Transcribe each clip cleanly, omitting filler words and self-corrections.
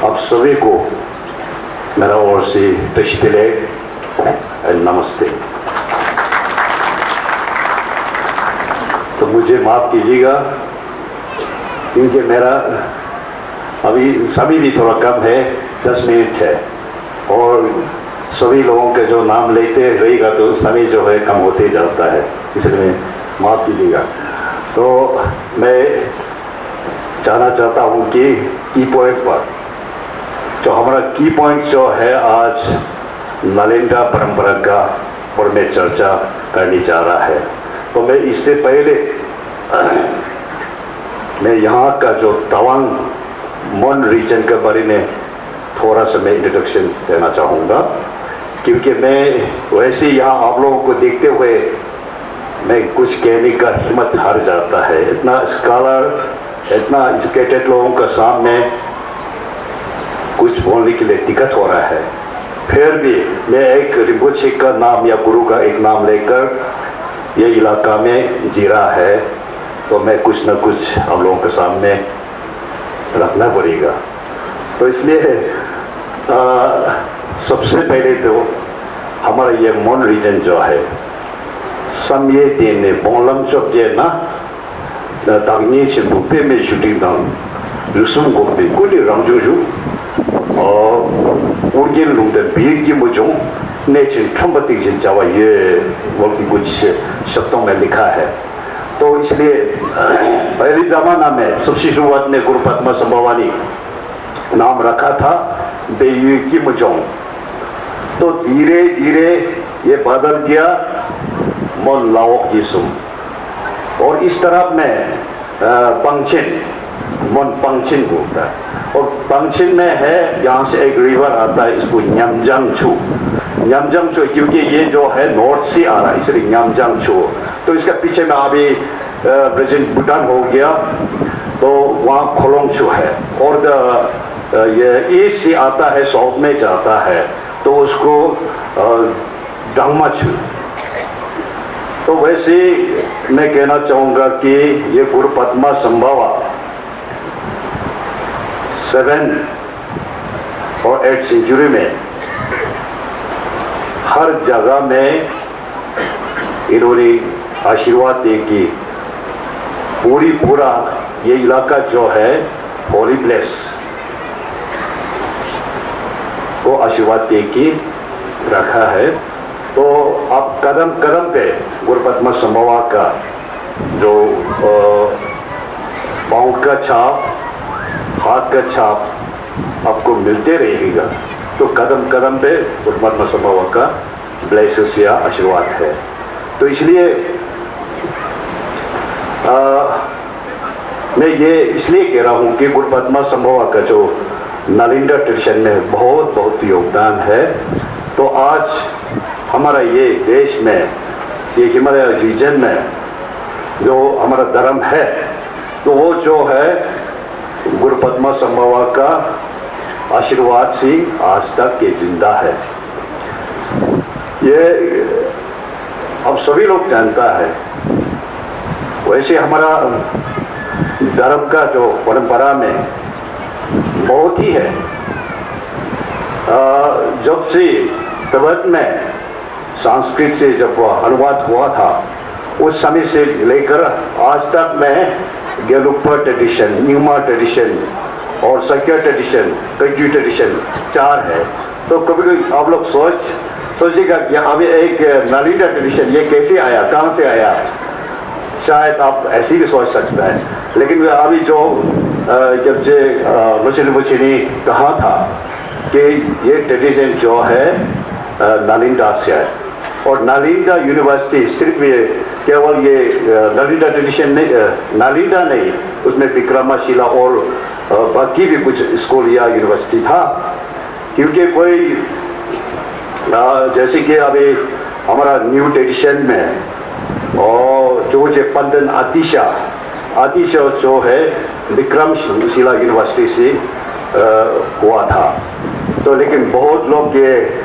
आप सभी को मेरा ओर से तशतिले नमस्ते। तो मुझे माफ़ कीजिएगा क्योंकि मेरा अभी समय भी थोड़ा कम है, 10 मिनट है और सभी लोगों के जो नाम लेते रहेगा तो समय जो है कम होते जाता है, इसलिए माफ़ कीजिएगा। तो मैं जानना चाहता हूँ कि की पॉइंट पर जो हमारा की पॉइंट जो है आज नालंदा परंपरा का और मैं चर्चा करने जा रहा है। तो मैं इससे पहले मैं यहाँ का जो तवांग मोन रीजन के बारे में थोड़ा सा मैं इंट्रोडक्शन देना चाहूँगा, क्योंकि मैं वैसे यहाँ आप लोगों को देखते हुए मैं कुछ कहने का हिम्मत हार जाता है। इतना स्कॉलर, इतना एजुकेटेड लोगों के सामने कुछ बोलने के लिए दिक्कत हो रहा है। फिर भी मैं एक रिम्पोचे का नाम या गुरु का एक नाम लेकर ये इलाका में जी रहा है, तो मैं कुछ न कुछ आप लोगों के सामने रखना पड़ेगा। तो इसलिए सबसे पहले तो हमारा ये मोन रीजन जो है समय देने बोलम चौक जे ना ताकनी से बुपे में शूटिंग नाम रुसुम को भी कुली रंजुजू और उर्गिन लुंग बीर की मुझों नेचर ठंबती जिन जावा ये वर्किंग कुछ शब्दों में लिखा है। तो इसलिए पहले ज़माना में सबसे शुरुआत में गुरु पद्मा संभवानी नाम रखा था बेयू की मुझों। तो धीरे धीरे ये बदल गया मोन लाओक की सुम, और इस तरफ में पंचिन मोन पंचिन होता है। और पंचिन में है यहाँ से एक रिवर आता है, इसको न्यामजांगचू क्योंकि ये जो है नॉर्थ से आ रहा है इसलिए न्यामजांगचू। तो इसका पीछे में अभी प्रेजेंट भूटान हो गया, तो वहाँ खोलोंगचू है। और ये ईस्ट से आता है, साउथ में जाता है, तो उसको डांगमाचू। तो वैसे मैं कहना चाहूँगा कि ये गुरु पद्मा संभवा 7 और 8 सेंचुरी में हर जगह में इन्होंने आशीर्वाद दे कि पूरा ये इलाका जो है होली प्लेस को आशीर्वाद दे के रखा है। तो आप कदम कदम पे गुरु पद्मा संभवा का जो पाँव का छाप, हाथ का छाप आपको मिलते रहेगा। तो कदम कदम पे गुरु पद्मा संभवा का ब्लेसिंग्स या आशीर्वाद है। तो इसलिए मैं ये इसलिए कह रहा हूँ कि गुरु पद्मा संभवा का जो नालंदा ट्रेडिशन में बहुत योगदान है। तो आज हमारा ये देश में, ये हिमालय रीजन में जो हमारा धर्म है, तो वो जो है गुरु पद्मा संभवा का आशीर्वाद से आज तक ये जिंदा है। ये अब सभी लोग जानता है। वैसे हमारा धर्म का जो परंपरा में बहुत ही है। जब से तिब्बत में संस्कृत से जब अनुवाद हुआ था, उस समय से लेकर आज तक में गेलुपा ट्रेडिशन, न्यूमा ट्रेडिशन और सक्या ट्रेडिशन, कग्यू ट्रेडिशन 4 है। तो कभी कभी आप लोग सोचिएगा कि अभी एक नालंदा ट्रेडिशन ये कैसे आया, कहाँ से आया, शायद आप ऐसे भी सोच सकता है। लेकिन अभी जो जब से लोचन ने कहा था कि ये ट्रेडिशन जो है नालंदा से है, और नालंदा यूनिवर्सिटी सिर्फ ये केवल ये नालंदा ट्रेडिशन नहीं, नालंदा नहीं, उसमें विक्रमशिला और बाकी भी कुछ स्कूल या यूनिवर्सिटी था। क्योंकि कोई जैसे कि अभी हमारा न्यू ट्रेडिशन में और जो पंदन आतिशा जो है विक्रमशिला यूनिवर्सिटी से हुआ था। तो लेकिन बहुत लोग ये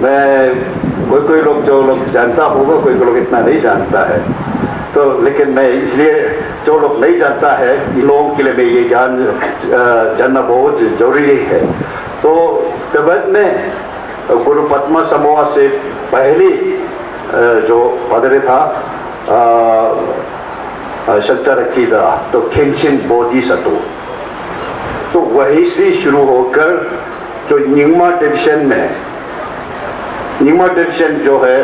मैं कोई लोग जो लोग जानता होगा, कोई लोग इतना नहीं जानता है। तो लेकिन मैं इसलिए जो लोग नहीं जानता है इन लोगों के लिए मैं ये जानना बहुत जरूरी है। तो तिब्बत में गुरु पद्मा समूह से पहली जो पादरी था शंकर कीदा तो खेंचिन बोधिसत्व, तो वहीं से शुरू होकर जो निंगमा ट्रेडिशन में, निंगमा ट्रेडिशन जो है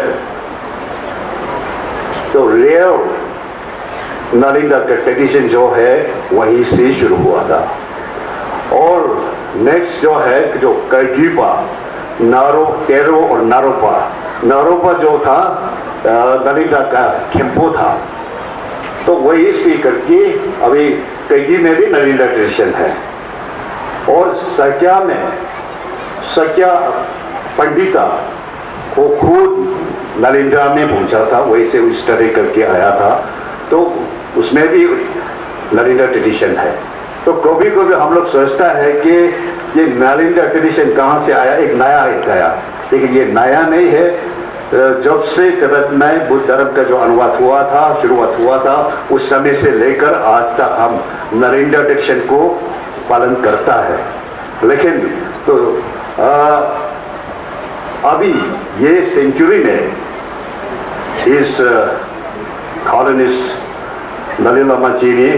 तो रियल नालंदा का ट्रेडिशन जो है वहीं से शुरू हुआ था। और नेक्स्ट जो है जो कईगीपा, नारो टेरो और नारोपा, नारोपा जो था नालंदा का खेम्पो था, तो वही से करके अभी कईगी में भी नालंदा ट्रेडिशन है। और सक्या में सक्या पंडिता वो खुद नालंदा में पहुंचा था, वही से स्टडी करके आया था, तो उसमें भी नालंदा ट्रेडिशन है। तो कभी कभी हम लोग सोचता है कि ये नालंदा ट्रेडिशन कहाँ से आया, एक नया एक आया, लेकिन ये नया नहीं है। जब से तिब्बत में बुद्ध धर्म का जो अनुवाद हुआ था, शुरुआत हुआ था, उस समय से लेकर आज तक हम नालंदा ट्रेडिशन को पालन करता है। लेकिन तो अभी ये सेंचुरी में इस कॉलोनिस्ट दलाई लामा जी ने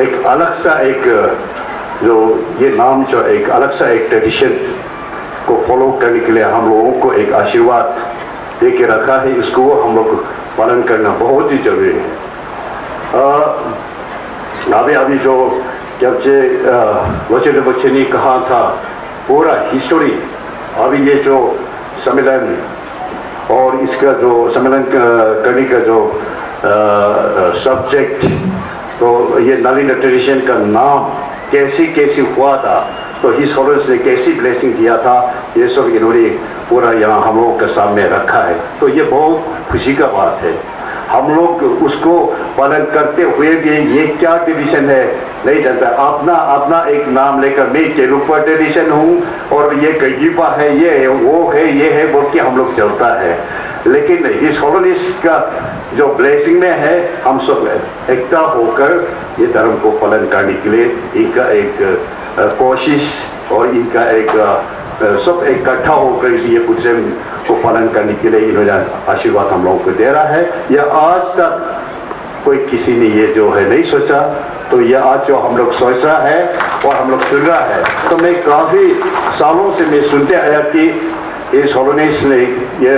एक अलग सा एक जो ये नाम जो एक अलग सा एक ट्रेडिशन को फॉलो करने के लिए हम लोगों को एक आशीर्वाद दे के रखा है, इसको हम लोग पालन करना बहुत ही जरूरी है। अभी जो जब से वचन बच्चे ने कहा था पूरा हिस्टोरी, अभी ये जो सम्मेलन और इसका जो सम्मेलन करने का जो सब्जेक्ट, तो ये नालंदा ट्रेडिशन का नाम कैसे कैसे हुआ था, तो हिज होलिनेस ने कैसी ब्लेसिंग दिया था, ये सब इन्होंने पूरा यहाँ हम लोगों के सामने रखा है। तो ये बहुत खुशी का बात है। हम लोग उसको पालन करते हुए भी ये क्या ट्रेडिशन है नहीं जानता। अपना अपना एक नाम लेकर मैं केलुपा ट्रेडिशन हूँ और ये कईगीपा है, ये है, वो है, ये है बोल के हम लोग चलता है। लेकिन इस होलिनेस का जो ब्लेसिंग में है, हम सब एकता होकर ये धर्म को पालन करने के लिए इनका एक कोशिश और इनका एक सब इकट्ठा होकर ये कुछ को पालन करने के लिए इन्होंने आशीर्वाद हम लोगों को दे रहा है। यह आज तक कोई किसी ने ये जो है नहीं सोचा, तो ये आज जो हम लोग सोच रहा है और हम लोग सुन रहा है। तो मैं काफ़ी सालों से मैं सुनते आया कि इस होलिनेस ने ये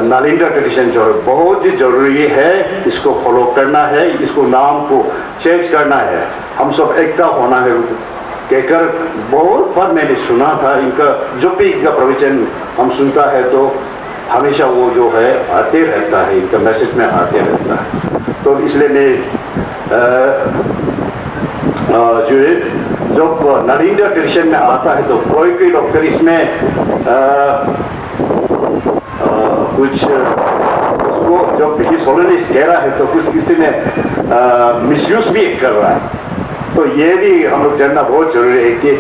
नालंदा ट्रेडिशन जो है बहुत ही जरूरी है, इसको फॉलो करना है, इसको नाम को चेंज करना है, हम सब एकता होना है कहकर बहुत बार मैंने सुना था। इनका जो भी इनका प्रवचन हम सुनता है तो हमेशा वो जो है आते रहता है, इनका मैसेज में आते रहता है। तो इसलिए मैं जो है जब नालंदा ट्रेडिशन में आता है तो कोई कोई डॉक्टर इसमें कुछ उसको जब हिज होलिनेस कह रहा है तो कुछ किसी ने मिसयूज भी कर रहा है। तो ये भी हम लोग जानना बहुत जरूरी है कि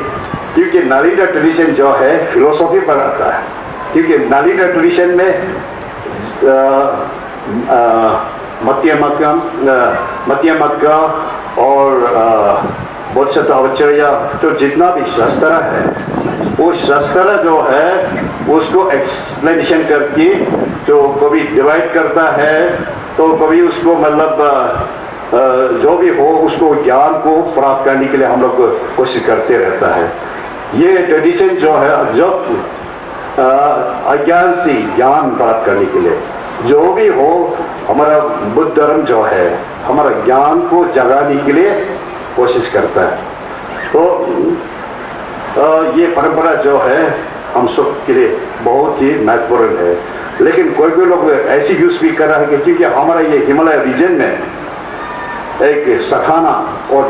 क्योंकि नालंदा ट्रेडिशन जो है फिलोसॉफी पर आता है, क्योंकि नालंदा ट्रेडिशन में मध्यमक्का और बोधिसत्व अवचर्या जो जितना भी शास्त्र है, वो शास्त्र जो है उसको एक्सप्लेनेशन करके जो कभी डिवाइड करता है, तो कभी उसको मतलब जो भी हो उसको ज्ञान को प्राप्त करने के लिए हम लोग कोशिश करते रहता है। ये ट्रेडिशन जो है जब अज्ञान से ज्ञान प्राप्त करने के लिए जो भी हो, हमारा बुद्ध धर्म जो है हमारा ज्ञान को जगाने के लिए कोशिश करता है। तो ये परंपरा जो है हम सब के लिए बहुत ही महत्वपूर्ण है। लेकिन कोई कोई लोग ऐसी यूज भी कर रहा है कि क्योंकि हमारा ये हिमालय रीजन में एक सखाना और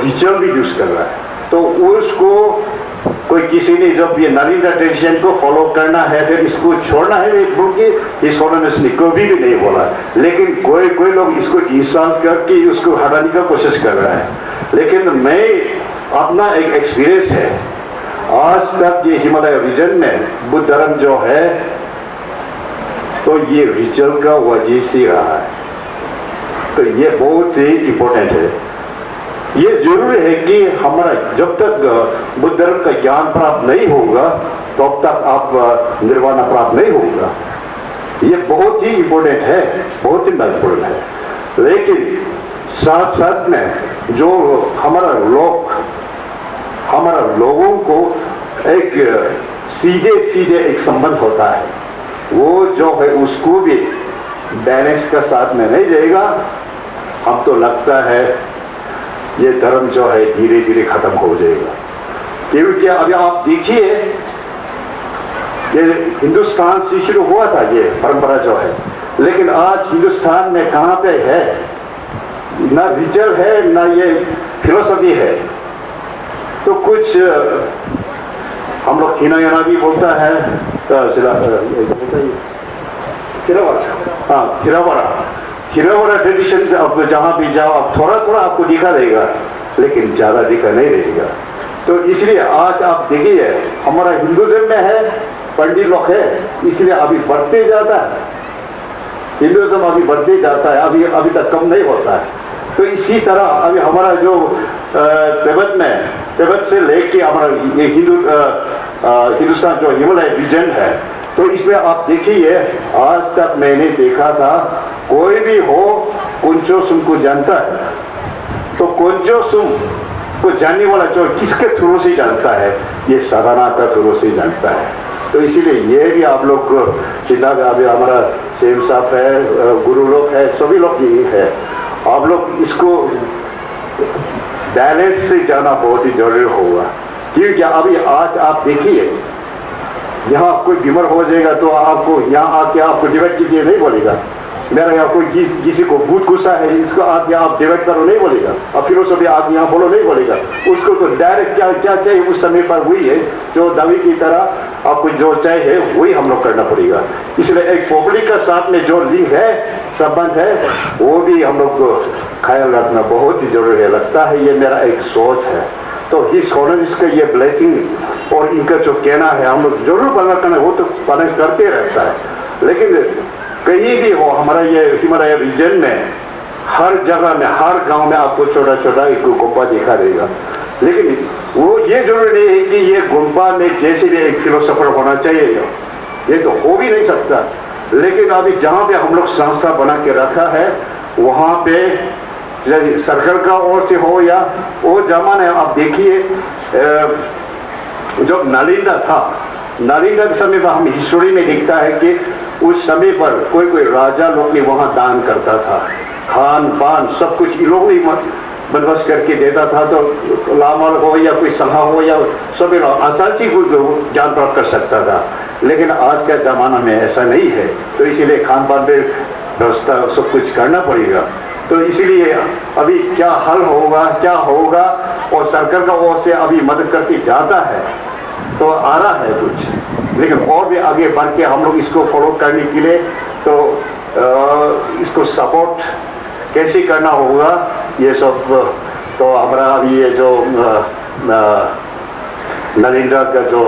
रिचुअल भी यूज कर रहा है, तो उसको कोई किसी ने जब ये नालंदा ट्रेडिशन को फॉलो करना है फिर इसको छोड़ना है क्योंकि इस होलिनेस ने कभी भी नहीं बोला। लेकिन कोई कोई लोग इसको इंसल्ट करके उसको हटाने का कोशिश कर रहा है। लेकिन मैं अपना एक एक्सपीरियंस है, आज तक ये हिमालय रीजन में बुद्ध धर्म जो है तो ये रिचुअल का वजह से रहा है। तो ये बहुत ही इम्पोर्टेंट है। ये जरूरी है कि हमारा जब तक बुद्ध धर्म का ज्ञान प्राप्त नहीं होगा तब तक आप निर्वाण प्राप्त नहीं होगा। ये बहुत ही इम्पोर्टेंट है, बहुत ही महत्वपूर्ण है। लेकिन साथ साथ में जो हमारा लोगों को एक सीधे एक संबंध होता है, वो जो है उसको भी बैलेंस का साथ में नहीं जाएगा। हम तो लगता है ये धर्म जो है धीरे धीरे खत्म हो जाएगा, क्योंकि अभी आप देखिए ये हिंदुस्तान से शुरू हुआ था ये परंपरा जो है, लेकिन आज हिंदुस्तान में कहाँ पे है, ना रिचुअल है ना ये फिलोसफी है। तो कुछ हम लोग हिनायाना भी बोलता है, थिरावरा ट्रेडिशन अब जहाँ भी जाओ अब थोड़ा थोड़ा आपको दिखा देगा, लेकिन ज़्यादा दिखा नहीं देगा। तो इसलिए आज आप देखिए हमारा हिंदुज़म में है, पंडित लोग है, इसलिए अभी बढ़ते जाता है, हिंदुज़म अभी बढ़ते जाता है, अभी तक कम नहीं होता है। तो इसी तरह अभी हमारा जो तिब्बत से लेके हमारा ये हिंदुस्तान जो हिमालय रीजन है, तो इसमें आप देखिए आज तक मैंने देखा था कोई भी हो कुंचोसुम को जानता है, तो कुंचोसुम को जानने वाला जो किसके थ्रू से जानता है, ये साधना का थ्रू से जानता है। तो इसीलिए ये भी आप लोग चिंता में अभी हमारा सेम साहब है, गुरु लोग है, सभी लोग यही है, आप लोग इसको बैलेंस से जाना बहुत ही जरूरी होगा। क्योंकि अभी आज आप देखिए यहाँ कोई बीमार हो जाएगा तो आपको यहाँ आके आपको डिवाइड कीजिए नहीं बोलेगा, मेरा यहाँ कोई किसी को भूत गुस्सा है इसको आके आप डिवाइड करो नहीं बोलेगा, और फिर उसको भी आप यहाँ बोलो नहीं बोलेगा। उसको तो डायरेक्ट क्या चाहिए उस समय पर वही है, जो दवाई की तरह आपको जो चाहिए वही हम लोग करना पड़ेगा। इसलिए एक पब्लिक का साथ में जो लिंक है, संबंध है, वो भी हम लोग को ख्याल रखना बहुत ही जरूरी है। लगता है ये मेरा एक सोच है। तो हिज ऑनर्स का ये ब्लेसिंग और इनका जो कहना है हम लोग जरूर पालन करना, वो तो पालन करते रहता है। लेकिन कहीं भी हो हमारा ये हिमालय रीजन में हर जगह में हर गांव में आपको छोटा छोटा एक गुम्बा दिखा देगा, लेकिन वो ये जरूरी नहीं है कि ये गुम्बा में जैसे भी एक फिलोसोफर होना चाहिए, ये तो हो भी नहीं सकता। लेकिन अभी जहाँ पे हम लोग संस्था बना के रखा है वहाँ पे सरकार का ओर से हो या वो जमाना आप देखिए जब नालंदा था, नालंदा के समय में हम हिस्ट्री में दिखता है कि उस समय पर कोई राजा लोग ने वहाँ दान करता था, खान पान सब कुछ ये लोग नहीं बंदोबस्त करके देता था। तो लामाल हो या कोई संघा हो या सभी लोग आसानी से कोई ज्ञान प्राप्त कर सकता था। लेकिन आज के ज़माना में ऐसा नहीं है, तो इसीलिए खान पान पे व्यवस्था सब कुछ करना पड़ेगा। तो इसीलिए अभी क्या हल होगा क्या होगा, और सरकार का ओर से अभी मदद करके जाता है तो आ रहा है कुछ, लेकिन और भी आगे बढ़ के हम लोग इसको फॉलो करने के लिए तो इसको सपोर्ट कैसे करना होगा ये सब। तो हमारा अभी ये जो नरेंद्र का जो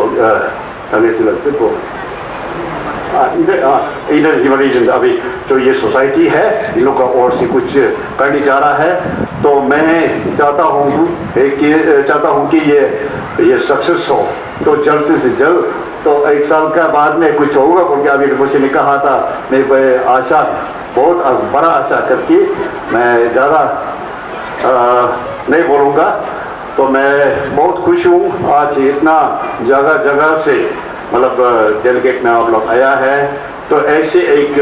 इधर हिमालय अभी जो ये सोसाइटी है इन लोग का और से कुछ करने जा रहा है, तो मैं चाहता हूँ कि ये सक्सेस हो, तो जल्द से जल्द तो 1 साल का बाद में कुछ होगा, क्योंकि अभी मुझे ने कहा था मैं आशा बहुत बड़ा आशा करके मैं ज़्यादा नहीं बोलूँगा। तो मैं बहुत खुश हूँ आज इतना जगह जगह से मतलब डेलीगेट में आप लोग आया है, तो ऐसे एक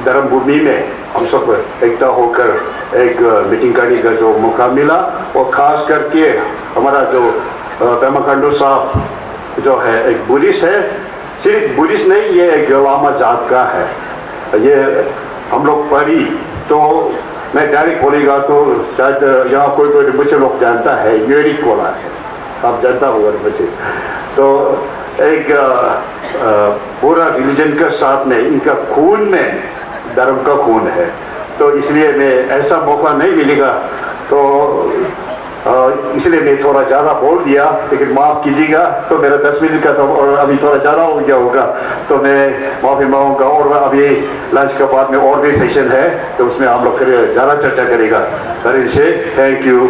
धर्म भूमि में हम सब एकता होकर एक मीटिंग करने का जो मौका मिला, और ख़ास करके हमारा जो पेमा खांडू साहब जो है एक बुद्धिस्ट है, सिर्फ बुद्धिस्ट नहीं ये एक लामा जात का है, ये हम लोग पढ़ी तो मैं डायरेक्ट बोलेगा तो शायद यहाँ कोई मुझे लोग जानता है, यूरिक वाला है, आप जानता होगा मुझे। तो एक पूरा रिलीजन के साथ में इनका खून में धर्म का खून है, तो इसलिए मैं ऐसा मौका नहीं मिलेगा तो इसलिए मैं थोड़ा ज़्यादा बोल दिया, लेकिन माफ़ कीजिएगा। तो मेरा 10 मिनट का था और अभी थोड़ा ज़्यादा हो गया होगा, तो मैं माफ़ी मांगूंगा। और अभी लंच के बाद में और भी सेशन है, तो उसमें हम लोग फिर ज़्यादा चर्चा करेगा। फिर से थैंक यू।